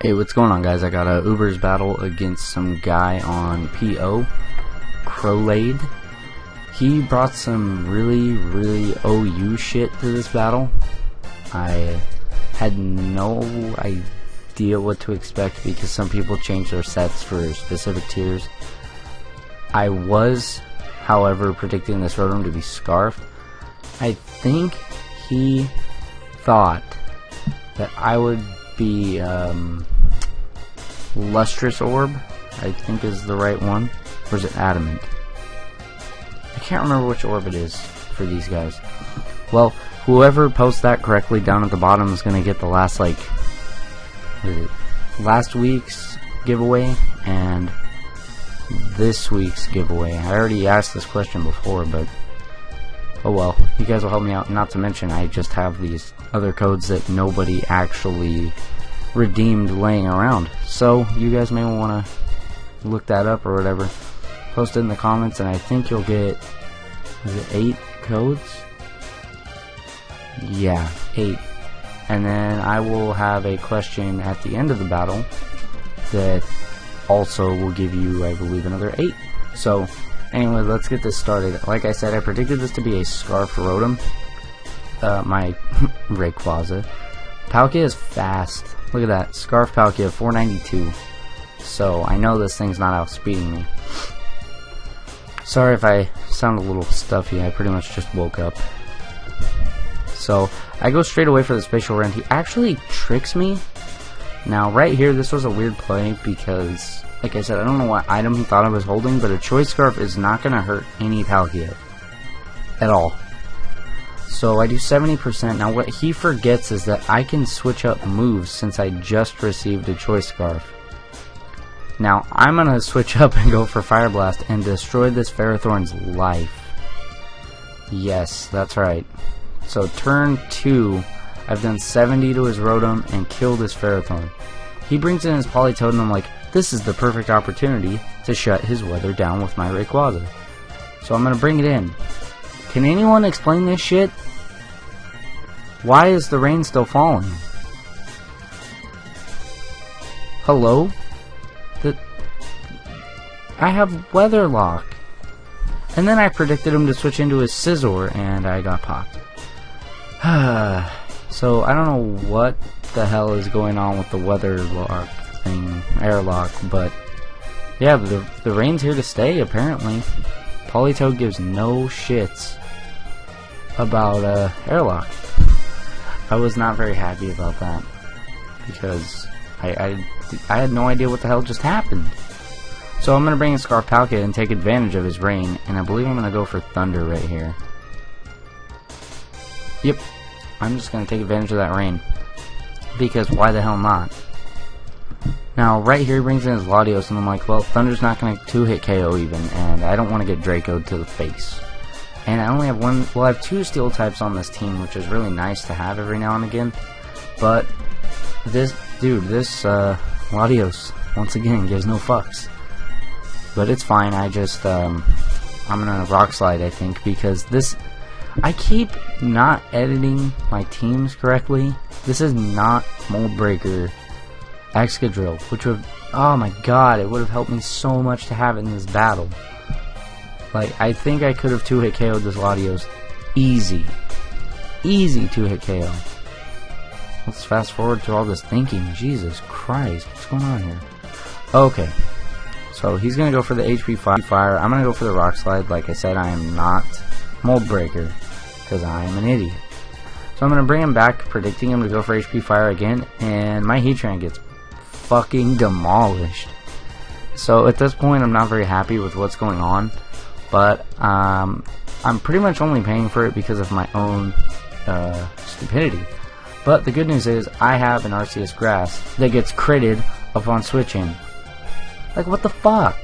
Hey, what's going on, guys? I got a Ubers battle against some guy on PO, Politoed. He brought some really OU shit to this battle. I had no idea what to expect because some people change their sets for specific tiers. I was, however, predicting this Rotom to be Scarf. I think he thought that I would be Lustrous Orb, I think is the right one. Or is it Adamant? I can't remember which orb it is for these guys. Well, whoever posts that correctly down at the bottom is going to get the last, like, last week's giveaway and this week's giveaway. I already asked this question before, but oh well. You guys will help me out. Not to mention, I just have these other codes that nobody actually redeemed laying around. So you guys may want to look that up or whatever. Post it in the comments, and I think you'll get, is it 8 codes? Yeah, 8. And then I will have a question at the end of the battle that also will give you, I believe, another 8. So anyway, let's get this started. Like I said, I predicted this to be a Scarf Rotom. My Rayquaza. Palkia is fast. Look at that. Scarf Palkia, 492. So I know this thing's not outspeeding me. Sorry if I sound a little stuffy. I pretty much just woke up. So I go straight away for the Spatial Rend. He actually tricks me. Now right here, this was a weird play because, like I said, I don't know what item he thought I was holding, but a Choice Scarf is not going to hurt any Palkia at all. So I do 70%. Now what he forgets is that I can switch up moves since I just received a Choice Scarf. Now I'm going to switch up and go for Fire Blast and destroy this Ferrothorn's life. Yes, that's right. So turn 2, I've done 70 to his Rotom and killed his Ferrothorn. He brings in his Politoed and I'm like, this is the perfect opportunity to shut his weather down with my Rayquaza. So I'm going to bring it in. Can anyone explain this shit? Why is the rain still falling? Hello? I have Weather Lock. And then I predicted him to switch into his Scizor and I got popped. So I don't know what the hell is going on with the Weather Lock thing, Airlock, but yeah, the rain's here to stay apparently. Politoed gives no shits about Airlock. I was not very happy about that because I had no idea what the hell just happened. So I'm going to bring in Scarf Palkia and take advantage of his rain, and I believe I'm going to go for Thunder right here. Yep, I'm just going to take advantage of that rain because why the hell not? Now right here he brings in his Latios and I'm like, well, Thunder's not going to 2-hit KO even, and I don't want to get Draco'd to the face. And I only have one, well, I have 2 steel types on this team, which is really nice to have every now and again. But this dude, this Latios, once again, gives no fucks. But it's fine. I just I'm gonna Rock Slide, I think, because this, I keep not editing my teams correctly. This is not Mold Breaker Excadrill, which would, oh my god, it would have helped me so much to have it in this battle. Like, I think I could have 2-hit KO'd this Latios. Easy 2-hit KO. Let's fast forward to all this thinking. Jesus Christ, what's going on here? Okay, so he's going to go for the HP Fire. I'm going to go for the Rock Slide. Like I said, I am not Mold Breaker because I am an idiot. So I'm going to bring him back, predicting him to go for HP Fire again, and my Heatran gets fucking demolished. So at this point, I'm not very happy with what's going on. But I'm pretty much only paying for it because of my own stupidity. But the good news is I have an Arceus Grass that gets critted upon switching. Like, what the fuck?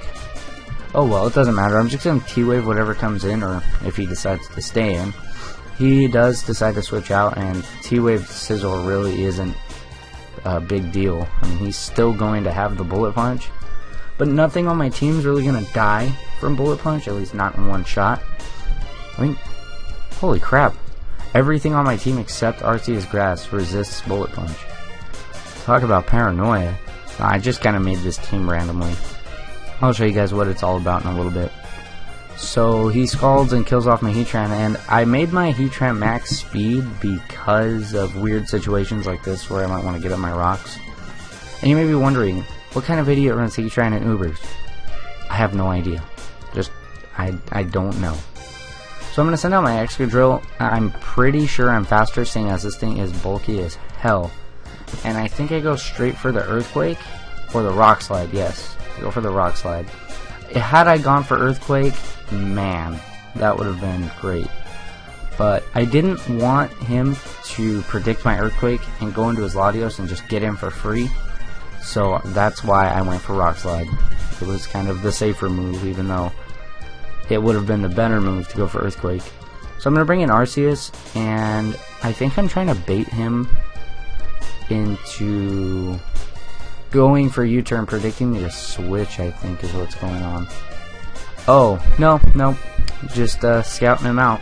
Oh well, it doesn't matter. I'm just going to T-Wave whatever comes in, or if he decides to stay in. He does decide to switch out, and T-Wave Scizor really isn't a big deal. I mean, he's still going to have the Bullet Punch. But nothing on my team's really going to die from Bullet Punch, at least not in one shot. I mean, holy crap. Everything on my team except Arceus Grass resists Bullet Punch. Talk about paranoia. I just kind of made this team randomly. I'll show you guys what it's all about in a little bit. So he scalds and kills off my Heatran, and I made my Heatran max speed because of weird situations like this where I might want to get up my rocks. And you may be wondering, what kind of idiot runs Heatran in Ubers? I have no idea. I don't know. So I'm going to send out my Excadrill. I'm pretty sure I'm faster, seeing as this thing is bulky as hell. And I think I go straight for the Earthquake or the Rock Slide. Yes, go for the Rock Slide. Had I gone for Earthquake, man, that would have been great. But I didn't want him to predict my Earthquake and go into his Latios and just get him for free. So that's why I went for Rock Slide. It was kind of the safer move, even though it would have been the better move to go for Earthquake. So I'm going to bring in Arceus, and I think I'm trying to bait him into going for U-turn, predicting me to switch, I think is what's going on. Oh, no, just scouting him out.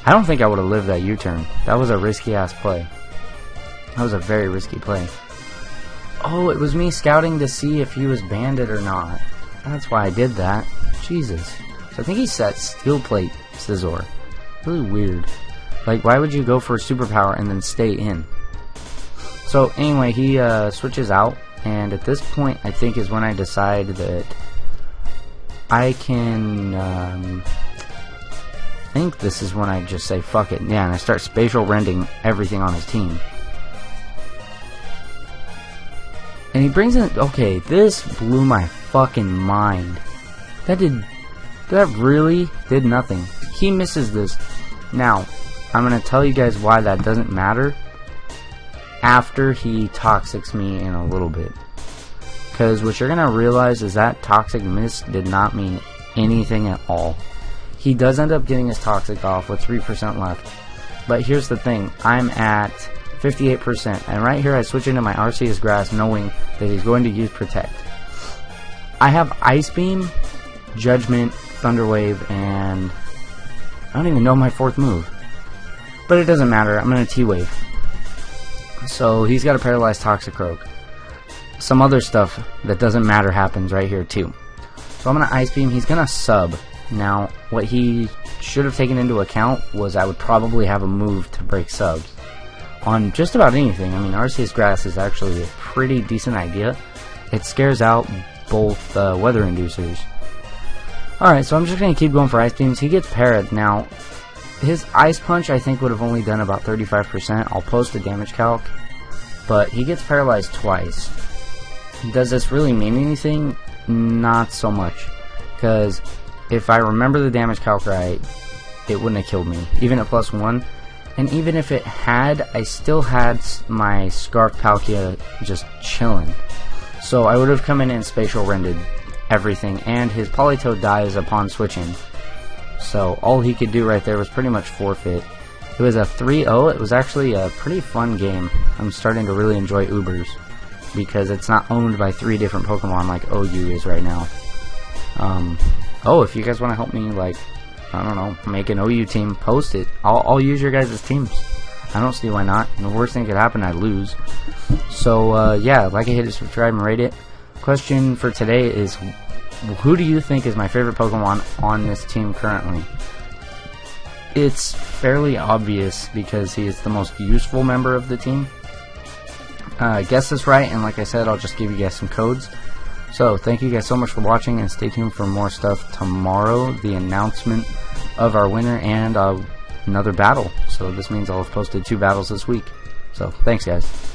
I don't think I would have lived that U-turn. That was a risky-ass play. That was a very risky play. Oh, it was me scouting to see if he was banded or not. That's why I did that. Jesus. So I think he set Steel Plate Scizor. Really weird. Like, why would you go for a superpower and then stay in? So anyway, he switches out, and at this point I think is when I decide that I can I think this is when I just say fuck it. Yeah, and I start spatial rending everything on his team. And he brings in, okay, this blew my fucking mind. That really did nothing. He misses this. Now, I'm going to tell you guys why that doesn't matter after he Toxics me in a little bit. Because what you're going to realize is that Toxic miss did not mean anything at all. He does end up getting his Toxic off with 3% left. But here's the thing. I'm at 58%. And right here I switch into my Arceus Grass knowing that he's going to use Protect. I have Ice Beam, Judgment, Thunder Wave, and I don't even know my fourth move. But it doesn't matter. I'm going to T-Wave. So he's got a Paralyzed Toxicroak. Some other stuff that doesn't matter happens right here too. So I'm going to Ice Beam. He's going to sub. Now, what he should have taken into account was I would probably have a move to break subs on just about anything. I mean, Arceus Grass is actually a pretty decent idea. It scares out both weather inducers. Alright, so I'm just going to keep going for Ice Beams. He gets parried. Now, his Ice Punch I think would have only done about 35%. I'll post a damage calc. But he gets paralyzed twice. Does this really mean anything? Not so much. Because if I remember the damage calc right, it wouldn't have killed me. Even at +1. And even if it had, I still had my Scarf Palkia just chilling. So I would have come in and spatial rendered everything, and his Politoed dies upon switching. So all he could do right there was pretty much forfeit. It was a 3-0. It was actually a pretty fun game. I'm starting to really enjoy Ubers because it's not owned by 3 different Pokemon like OU is right now. Oh, if you guys want to help me, like, I don't know, make an OU team, post it. I'll use your guys' teams. I don't see why not. And the worst thing could happen, I lose. So, yeah, like it, hit it, subscribe, and rate it. Question for today is, who do you think is my favorite Pokemon on this team currently? It's fairly obvious because he is the most useful member of the team. Guess this right, and like I said, I'll just give you guys some codes. So, thank you guys so much for watching, and stay tuned for more stuff tomorrow. The announcement of our winner and another battle. So this means I'll have posted 2 battles this week. So, thanks guys.